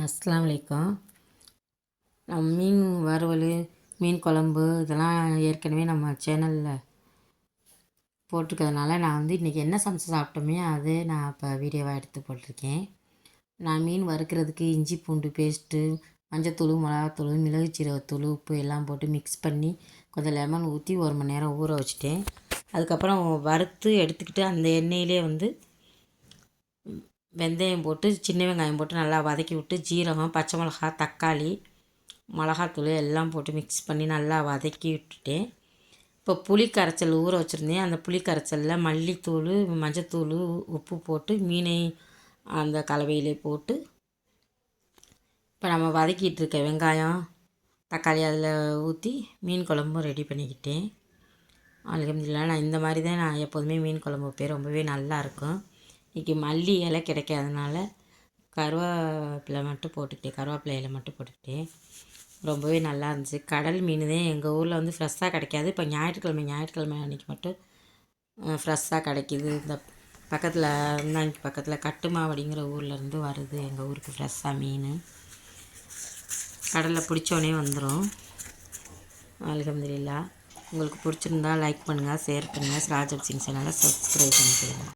அஸ்ஸலாமு அலைக்கும். மீன் வறுவல், மீன் குழம்பு இதெல்லாம் ஏற்கனவே நம்ம சேனலில் போட்டிருக்கிறதுனால நான் இன்றைக்கி என்ன சமைச்சு சாப்பிட்டோமே அது நான் இப்போ வீடியோவாக எடுத்து போட்டிருக்கேன். நான் மீன் வறுக்கிறதுக்கு இஞ்சி பூண்டு பேஸ்ட்டு, மஞ்சத்தூள், மிளகாத்தூள், மிளகு சீரகத்தூள், உப்பு எல்லாம் போட்டு மிக்ஸ் பண்ணி கொஞ்சம் லெமன் ஊற்றி 1 மணி நேரம் ஊற வச்சுட்டேன். அதுக்கப்புறம் வறுத்து எடுத்துக்கிட்டு அந்த எண்ணெயிலே வெந்தயம் போட்டு சின்ன வெங்காயம் போட்டு நல்லா வதக்கி விட்டு ஜீரகம், பச்சை மிளகா, தக்காளி, மிளகாத்தூள் எல்லாம் போட்டு மிக்ஸ் பண்ணி நல்லா வதக்கி விட்டுட்டேன். இப்போ புளி கரைச்சல் ஊற வச்சுருந்தேன். அந்த புளி கரைச்சலில் மல்லித்தூள், மஞ்சத்தூள், உப்பு போட்டு மீனை அந்த கலவையிலே போட்டு இப்போ நம்ம வதக்கிட்டு இருக்க வெங்காயம், தக்காளி அதில் ஊற்றி மீன் குழம்பும் ரெடி பண்ணிக்கிட்டேன். அல்ஹம்துலில்லாஹ். நான் இந்த மாதிரி தான் நான் எப்போதுமே மீன் குழம்பு வைப்பேன். ரொம்பவே நல்லாயிருக்கும். இன்றைக்கி மல்லி இலை கிடைக்காதனால கருவேப்பிலை இலை மட்டும் போட்டுக்கிட்டேன். ரொம்பவே நல்லா இருந்துச்சு. கடல் மீன் தான் எங்கள் ஊரில் ஃப்ரெஷ்ஷாக கிடைக்காது. இப்போ ஞாயிற்றுக்கிழமை அன்றைக்கி மட்டும் ஃப்ரெஷ்ஷாக கிடைக்கிது. இந்த பக்கத்தில் கட்டுமாவடிங்கிற ஊர்லேருந்து வருது எங்கள் ஊருக்கு ஃப்ரெஷ்ஷாக மீன். கடலில் பிடிச்சோடனே வந்துடும். அல்ஹம்துலில்லாஹ். உங்களுக்கு பிடிச்சிருந்தா லைக் பண்ணுங்கள், ஷேர் பண்ணுங்கள், ராஜப் சிங் சேனலை சப்ஸ்கிரைப் பண்ணிக்கிறேன்.